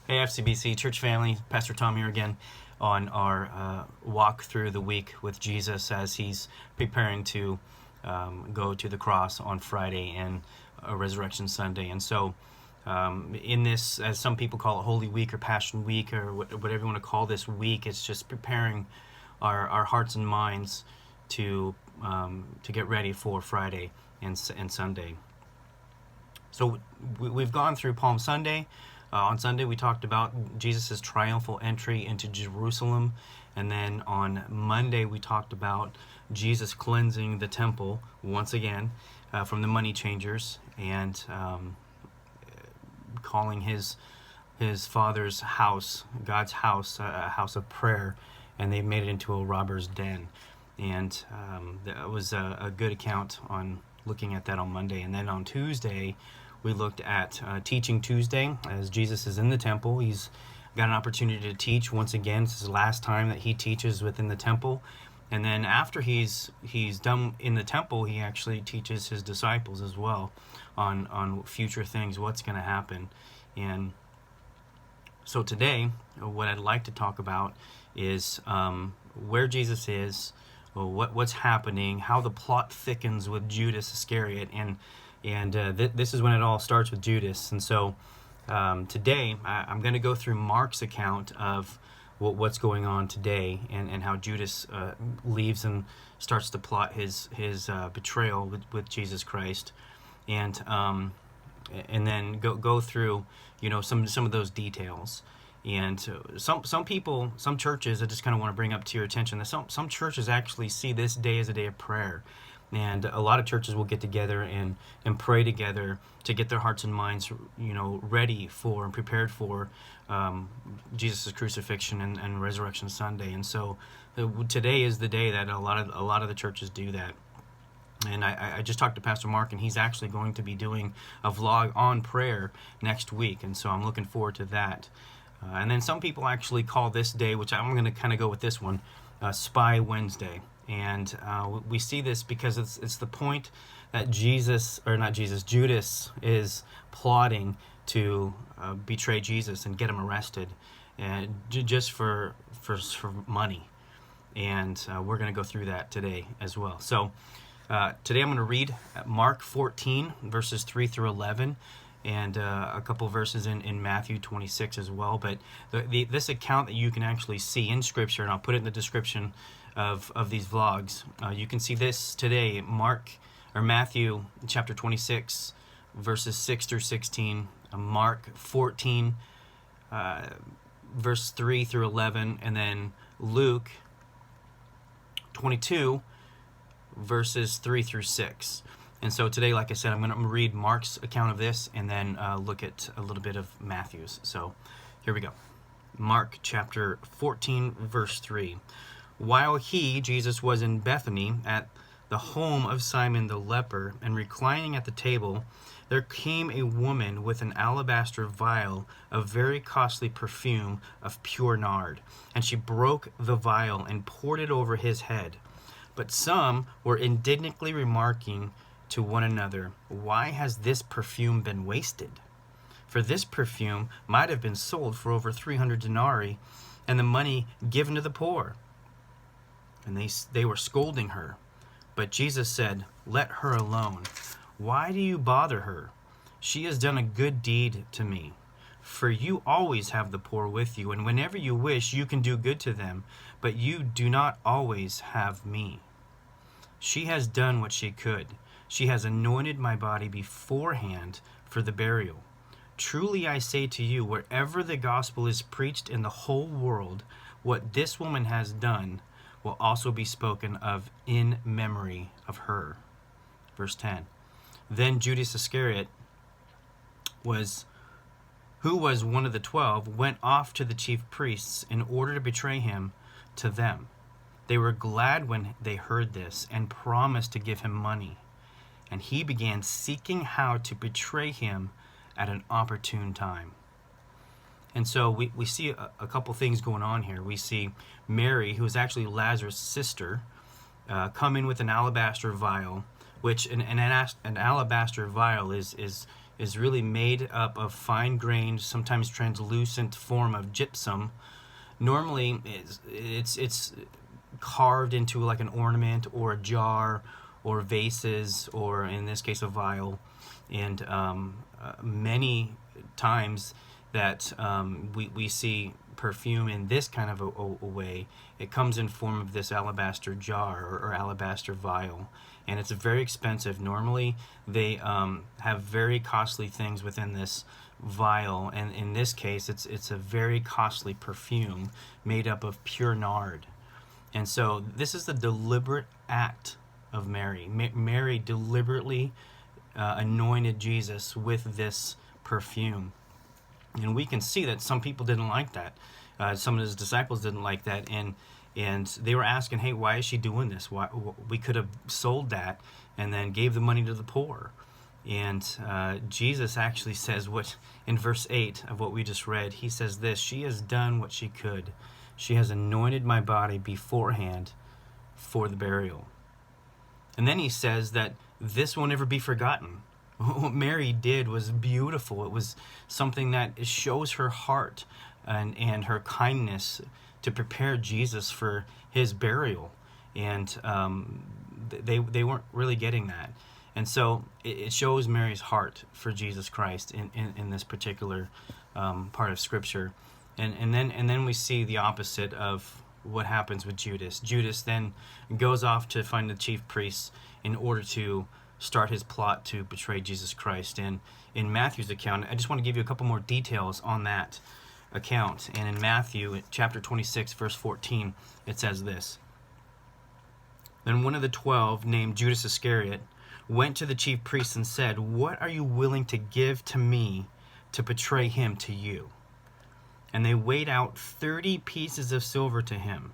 Hey, FCBC Church family, Pastor Tom here again on our walk through the week with Jesus as he's preparing to go to the cross on Friday and Resurrection Sunday. And so in this, as some people call it, Holy Week or Passion Week or whatever you want to call this week, it's just preparing our hearts and minds to get ready for Friday and Sunday. So we've gone through Palm Sunday. On Sunday, we talked about Jesus' triumphal entry into Jerusalem. And then on Monday, we talked about Jesus cleansing the temple once again from the money changers and calling his father's house, God's house, a house of prayer. And they made it into a robber's den. And that was a good account on looking at that on Monday. And then on Tuesday, we looked at Teaching Tuesday as Jesus is in the temple. He's got an opportunity to teach once again. This is the last time that he teaches within the temple. And then after he's done in the temple, he actually teaches his disciples as well on future things, what's going to happen. And so today, what I'd like to talk about is where Jesus is, what's happening, how the plot thickens with Judas Iscariot, and this is when it all starts with Judas. And so today I'm going to go through Mark's account of what's going on today and how Judas leaves and starts to plot his betrayal with Jesus Christ, and then go through some of those details. And some people, some churches, I just kind of want to bring up to your attention that some churches actually see this day as a day of prayer. And a lot of churches will get together and pray together to get their hearts and minds, ready for and prepared for Jesus' crucifixion and Resurrection Sunday. And so today is the day that a lot of the churches do that. And I just talked to Pastor Mark, and he's actually going to be doing a vlog on prayer next week. And so I'm looking forward to that. And then some people actually call this day, which I'm going to kind of go with this one, Spy Wednesday. And we see this because it's the point that Judas is plotting to betray Jesus and get him arrested, and just for money. And we're going to go through that today as well. So today I'm going to read Mark 14 verses 3 through 11. And a couple verses in Matthew 26 as well. But this account that you can actually see in Scripture, and I'll put it in the description of these vlogs. You can see this today, Matthew chapter 26, verses 6 through 16, Mark 14, verse 3 through 11, and then Luke 22, verses 3 through 6. And so today, like I said, I'm going to read Mark's account of this and then look at a little bit of Matthew's. So here we go. Mark chapter 14, verse 3. While he, Jesus, was in Bethany at the home of Simon the leper and reclining at the table, there came a woman with an alabaster vial of very costly perfume of pure nard, and she broke the vial and poured it over his head. But some were indignantly remarking to one another, "Why has this perfume been wasted? For this perfume might have been sold for over 300 denarii and the money given to the poor." And they were scolding her. But Jesus said, "Let her alone. Why do you bother her? She has done a good deed to me. For you always have the poor with you, and whenever you wish, you can do good to them, but you do not always have me. She has done what she could. She has anointed my body beforehand for the burial. Truly I say to you, wherever the gospel is preached in the whole world, what this woman has done will also be spoken of in memory of her." Verse 10. Then Judas Iscariot, who was one of the 12, went off to the chief priests in order to betray him to them. They were glad when they heard this and promised to give him money. And he began seeking how to betray him at an opportune time. And so we see a couple things going on here. We see Mary, who is actually Lazarus' sister, come in with an alabaster vial, which an alabaster vial is is really made up of fine-grained, sometimes translucent form of gypsum. Normally, it's carved into like an ornament or a jar or vases, or in this case a vial. And many times that we see perfume in this kind of a way, it comes in form of this alabaster jar or alabaster vial, and it's very expensive. Normally they have very costly things within this vial, and in this case it's a very costly perfume made up of pure nard. And so this is the deliberate act of Mary. Mary deliberately anointed Jesus with this perfume. And we can see that some people didn't like that. Some of his disciples didn't like that, and they were asking, hey, why is she doing this? Why, we could have sold that and then gave the money to the poor. And Jesus actually says, what in verse 8 of what we just read, he says this: she has done what she could. She has anointed my body beforehand for the burial. And then he says that this will never be forgotten. What Mary did was beautiful. It was something that shows her heart and her kindness to prepare Jesus for his burial. And they weren't really getting that. And so it shows Mary's heart for Jesus Christ in this particular part of Scripture. And then we see the opposite of what happens with Judas. Judas then goes off to find the chief priests in order to start his plot to betray Jesus Christ. And in Matthew's account, I just want to give you a couple more details on that account. And in Matthew chapter 26 verse 14, it says this: then one of the 12, named Judas Iscariot, went to the chief priests and said, what are you willing to give to me to betray him to you? And they weighed out 30 pieces of silver to him.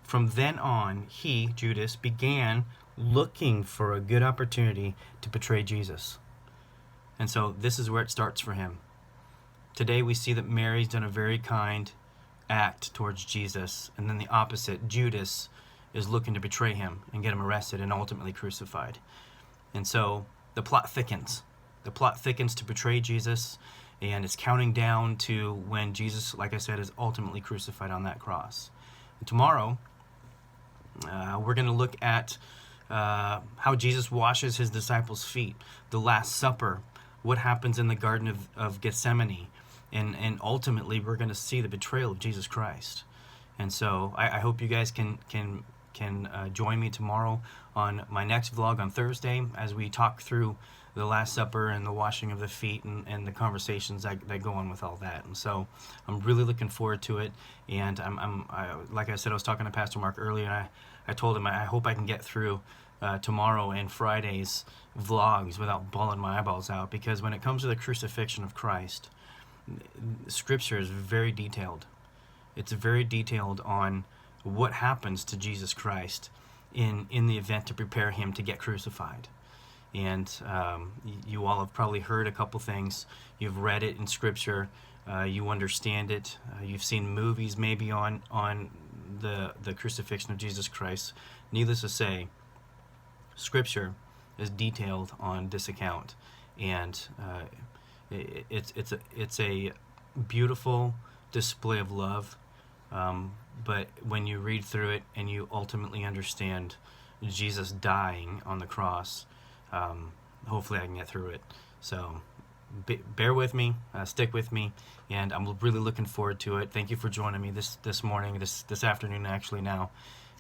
From then on, he, Judas, began looking for a good opportunity to betray Jesus. And so this is where it starts for him. Today we see that Mary's done a very kind act towards Jesus, and then the opposite, Judas, is looking to betray him and get him arrested and ultimately crucified. And so the plot thickens. The plot thickens to betray Jesus, and it's counting down to when Jesus, like I said, is ultimately crucified on that cross. And tomorrow, we're going to look at how Jesus washes his disciples' feet, the Last Supper, what happens in the Garden of Gethsemane, and ultimately we're going to see the betrayal of Jesus Christ. And so I hope you guys can join me tomorrow on my next vlog on Thursday as we talk through the Last Supper and the washing of the feet and the conversations that go on with all that. And so I'm really looking forward to it. And like I said, I was talking to Pastor Mark earlier, and I told him I hope I can get through tomorrow and Friday's vlogs without bawling my eyeballs out, because when it comes to the crucifixion of Christ, Scripture is very detailed. It's very detailed on what happens to Jesus Christ in the event to prepare him to get crucified. And you all have probably heard a couple things. You've read it in Scripture. You understand it. You've seen movies maybe on the crucifixion of Jesus Christ. Needless to say, Scripture is detailed on this account, and it's a beautiful display of love. But when you read through it and you ultimately understand Jesus dying on the cross, hopefully I can get through it. So bear with me, stick with me, and I'm really looking forward to it. Thank you for joining me this morning, this afternoon actually now,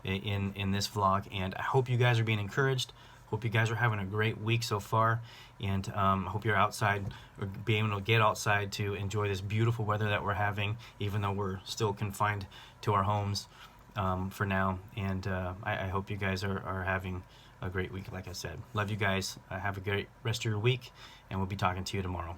in this vlog. And I hope you guys are being encouraged. Hope you guys are having a great week so far, and hope you're outside or being able to get outside to enjoy this beautiful weather that we're having, even though we're still confined to our homes for now. And I hope you guys are having a great week, like I said. Love you guys. Have a great rest of your week, and we'll be talking to you tomorrow.